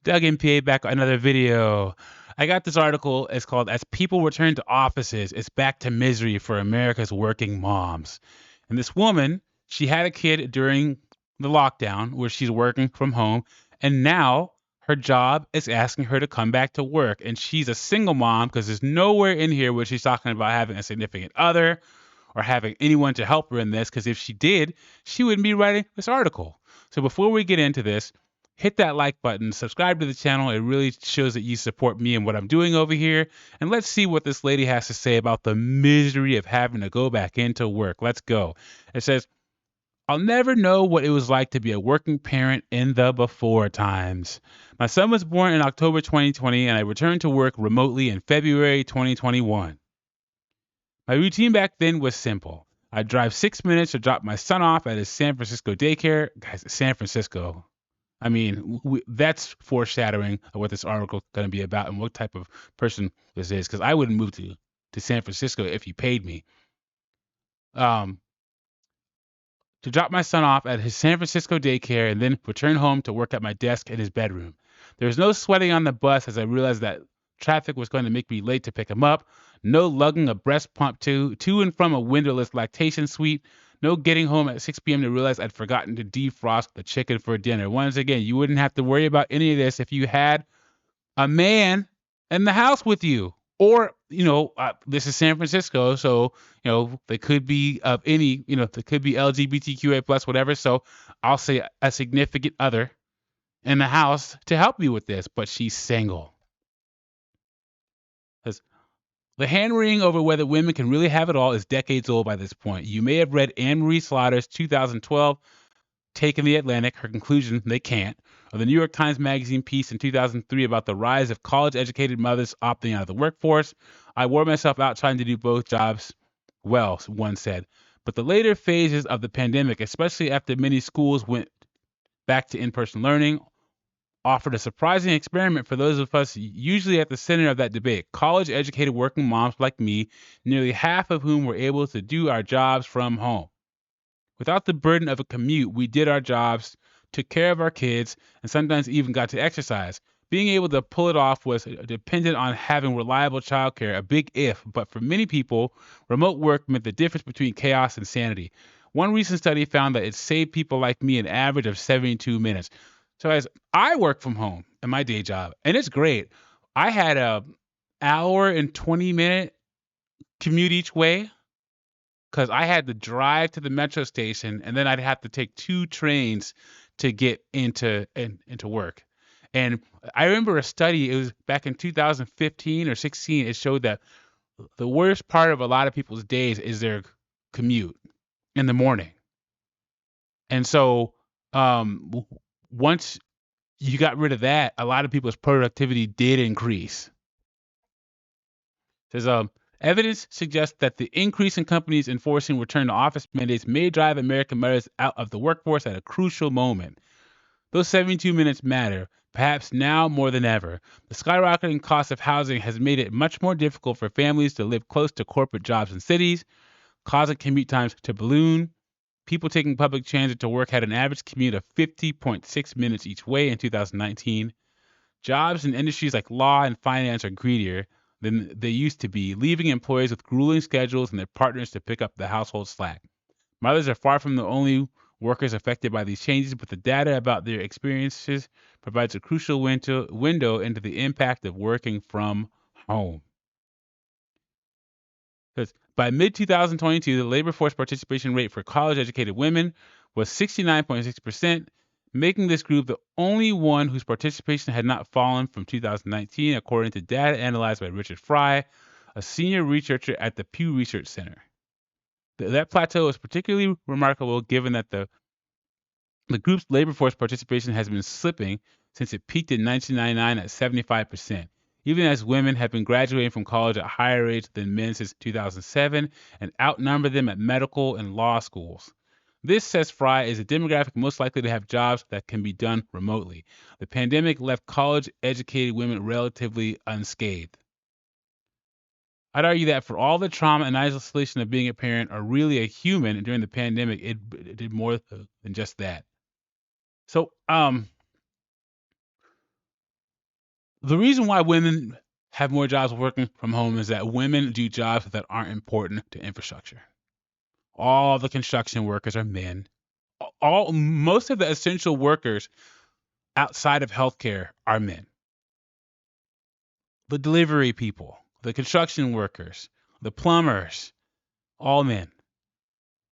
Doug MPA back with another video. I got this article. It's called As People Return to Offices, It's Back to Misery for America's Working Moms. And this woman, she had a kid during the lockdown where she's working from home. And now her job is asking her to come back to work. And she's a single mom because there's nowhere in here where she's talking about having a significant other or having anyone to help her in this. Because if she did, she wouldn't be writing this article. So before we get into this, hit that like button, subscribe to the channel. It really shows that you support me and what I'm doing over here. And let's see what this lady has to say about the misery of having to go back into work. Let's go. It says, I'll never know what it was like to be a working parent in the before times. My son was born in October 2020, and I returned to work remotely in February 2021. My routine back then was simple. I'd drive 6 minutes to drop my son off at his San Francisco daycare. Guys, San Francisco. I mean, that's foreshadowing of what this article is going to be about and what type of person this is, because I wouldn't move to San Francisco if you paid me. To drop my son off at his San Francisco daycare and then return home to work at my desk in his bedroom. There was no sweating on the bus as I realized that traffic was going to make me late to pick him up, no lugging a breast pump to and from a windowless lactation suite, no getting home at 6 p.m. to realize I'd forgotten to defrost the chicken for dinner. Once again, you wouldn't have to worry about any of this if you had a man in the house with you. Or, this is San Francisco, so, they could be of any, they could be LGBTQA plus whatever. So I'll say a significant other in the house to help me with this, but she's single. Because the hand-wringing over whether women can really have it all is decades old by this point. You may have read Anne Marie Slaughter's 2012 take in The Atlantic, her conclusion, they can't, or the New York Times Magazine piece in 2003 about the rise of college-educated mothers opting out of the workforce. I wore myself out trying to do both jobs well, one said. But the later phases of the pandemic, especially after many schools went back to in-person learning, offered a surprising experiment for those of us usually at the center of that debate. College-educated working moms like me, nearly half of whom were able to do our jobs from home. Without the burden of a commute, we did our jobs, took care of our kids, and sometimes even got to exercise. Being able to pull it off was dependent on having reliable childcare, a big if, but for many people, remote work meant the difference between chaos and sanity. One recent study found that it saved people like me an average of 72 minutes. So as I work from home in my day job, and it's great. I had a hour and 20-minute commute each way because I had to drive to the metro station and then I'd have to take 2 trains to get into work. And I remember a study, it was back in 2015 or 16, it showed that the worst part of a lot of people's days is their commute in the morning. And so once you got rid of that, a lot of people's productivity did increase. Says evidence suggests that the increase in companies enforcing return to office mandates may drive American mothers out of the workforce at a crucial moment. Those 72 minutes matter, perhaps now more than ever. The skyrocketing cost of housing has made it much more difficult for families to live close to corporate jobs in cities, causing commute times to balloon. People taking public transit to work had an average commute of 50.6 minutes each way in 2019. Jobs in industries like law and finance are greedier than they used to be, leaving employees with grueling schedules and their partners to pick up the household slack. Mothers are far from the only workers affected by these changes, but the data about their experiences provides a crucial window into the impact of working from home. Because by mid 2022, the labor force participation rate for college educated women was 69.6%, making this group the only one whose participation had not fallen from 2019, according to data analyzed by Richard Fry, a senior researcher at the Pew Research Center. That plateau is particularly remarkable given that the group's labor force participation has been slipping since it peaked in 1999 at 75%, even as women have been graduating from college at higher rates than men since 2007 and outnumber them at medical and law schools. This, says Fry, is a demographic most likely to have jobs that can be done remotely. The pandemic left college-educated women relatively unscathed. I'd argue that for all the trauma and isolation of being a parent or really a human during the pandemic, it did more than just that. So, The reason why women have more jobs working from home is that women do jobs that aren't important to infrastructure. All the construction workers are men. Most of the essential workers outside of healthcare are men. The delivery people, the construction workers, the plumbers, all men.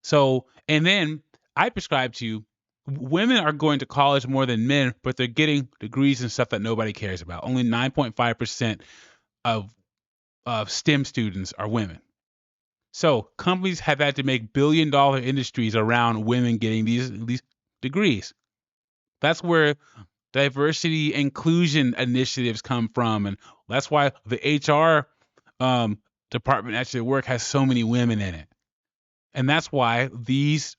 So, and then I prescribe to women are going to college more than men, but they're getting degrees and stuff that nobody cares about. Only 9.5% of STEM students are women. So companies have had to make billion-dollar industries around women getting these degrees. That's where diversity inclusion initiatives come from, and that's why the HR department at your work has so many women in it, and that's why these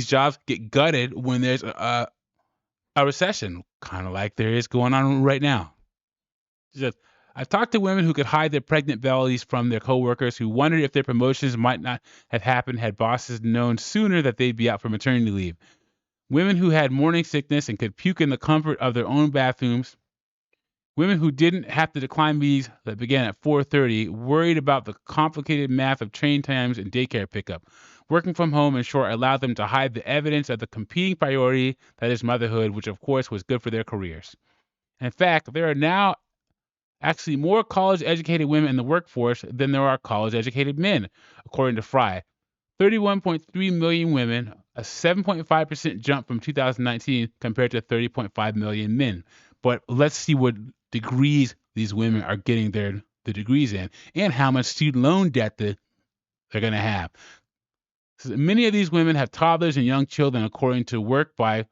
jobs get gutted when there's a recession, kind of like there is going on right now. Just, I've talked to women who could hide their pregnant bellies from their coworkers, who wondered if their promotions might not have happened had bosses known sooner that they'd be out for maternity leave. Women who had morning sickness and could puke in the comfort of their own bathrooms. Women who didn't have to decline meetings that began at 4:30, worried about the complicated math of train times and daycare pickup. Working from home, in short, allowed them to hide the evidence of the competing priority that is motherhood, which of course was good for their careers. In fact, there are now actually more college-educated women in the workforce than there are college-educated men, according to Fry. 31.3 million women, a 7.5% jump from 2019 compared to 30.5 million men. But let's see what degrees these women are getting the degrees in, and how much student loan debt they're going to have. So many of these women have toddlers and young children, according to work by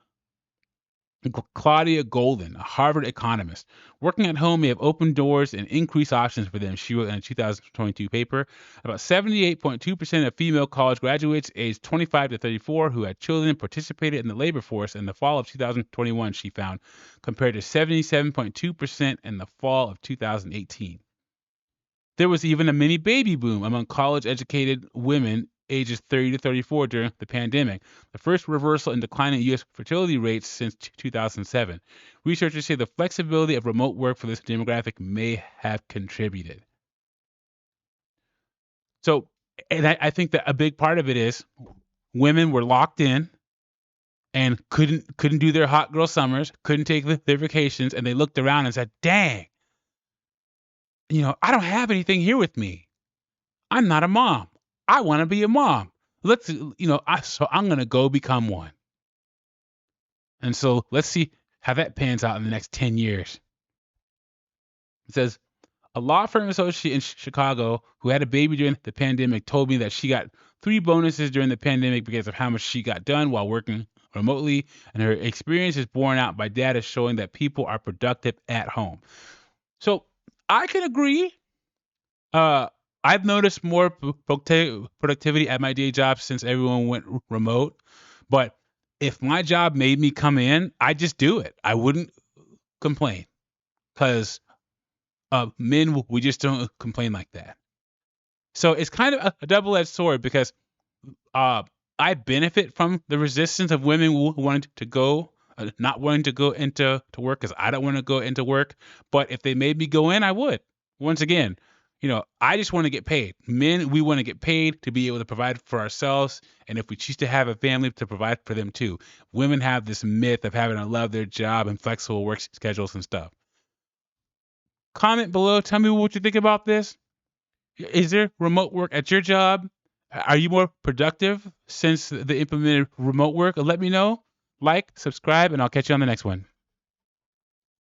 Claudia Golden, a Harvard economist. Working at home may have opened doors and increased options for them, she wrote in a 2022 paper. About 78.2% of female college graduates aged 25 to 34 who had children participated in the labor force in the fall of 2021, she found, compared to 77.2% in the fall of 2018. There was even a mini baby boom among college-educated women ages 30 to 34 during the pandemic, the first reversal in declining U.S. fertility rates since 2007. Researchers say the flexibility of remote work for this demographic may have contributed. So, and I think that a big part of it is women were locked in and couldn't do their hot girl summers, couldn't take their vacations, and they looked around and said, dang, I don't have anything here with me. I'm not a mom. I want to be a mom. So I'm going to go become one. And so let's see how that pans out in the next 10 years. It says, a law firm associate in Chicago who had a baby during the pandemic told me that she got 3 bonuses during the pandemic because of how much she got done while working remotely, and her experience is borne out by data showing that people are productive at home. So I can agree. I've noticed more productivity at my day job since everyone went remote. But if my job made me come in, I'd just do it. I wouldn't complain, because men, we just don't complain like that. So it's kind of a double-edged sword, because I benefit from the resistance of women wanting to go, not wanting to go into work, because I don't want to go into work. But if they made me go in, I would. Once again, I just want to get paid. Men, we want to get paid to be able to provide for ourselves, and if we choose to have a family, to provide for them too. Women have this myth of having to love their job and flexible work schedules and stuff. Comment below. Tell me what you think about this. Is there remote work at your job? Are you more productive since they implemented remote work? Let me know. Like, subscribe, and I'll catch you on the next one.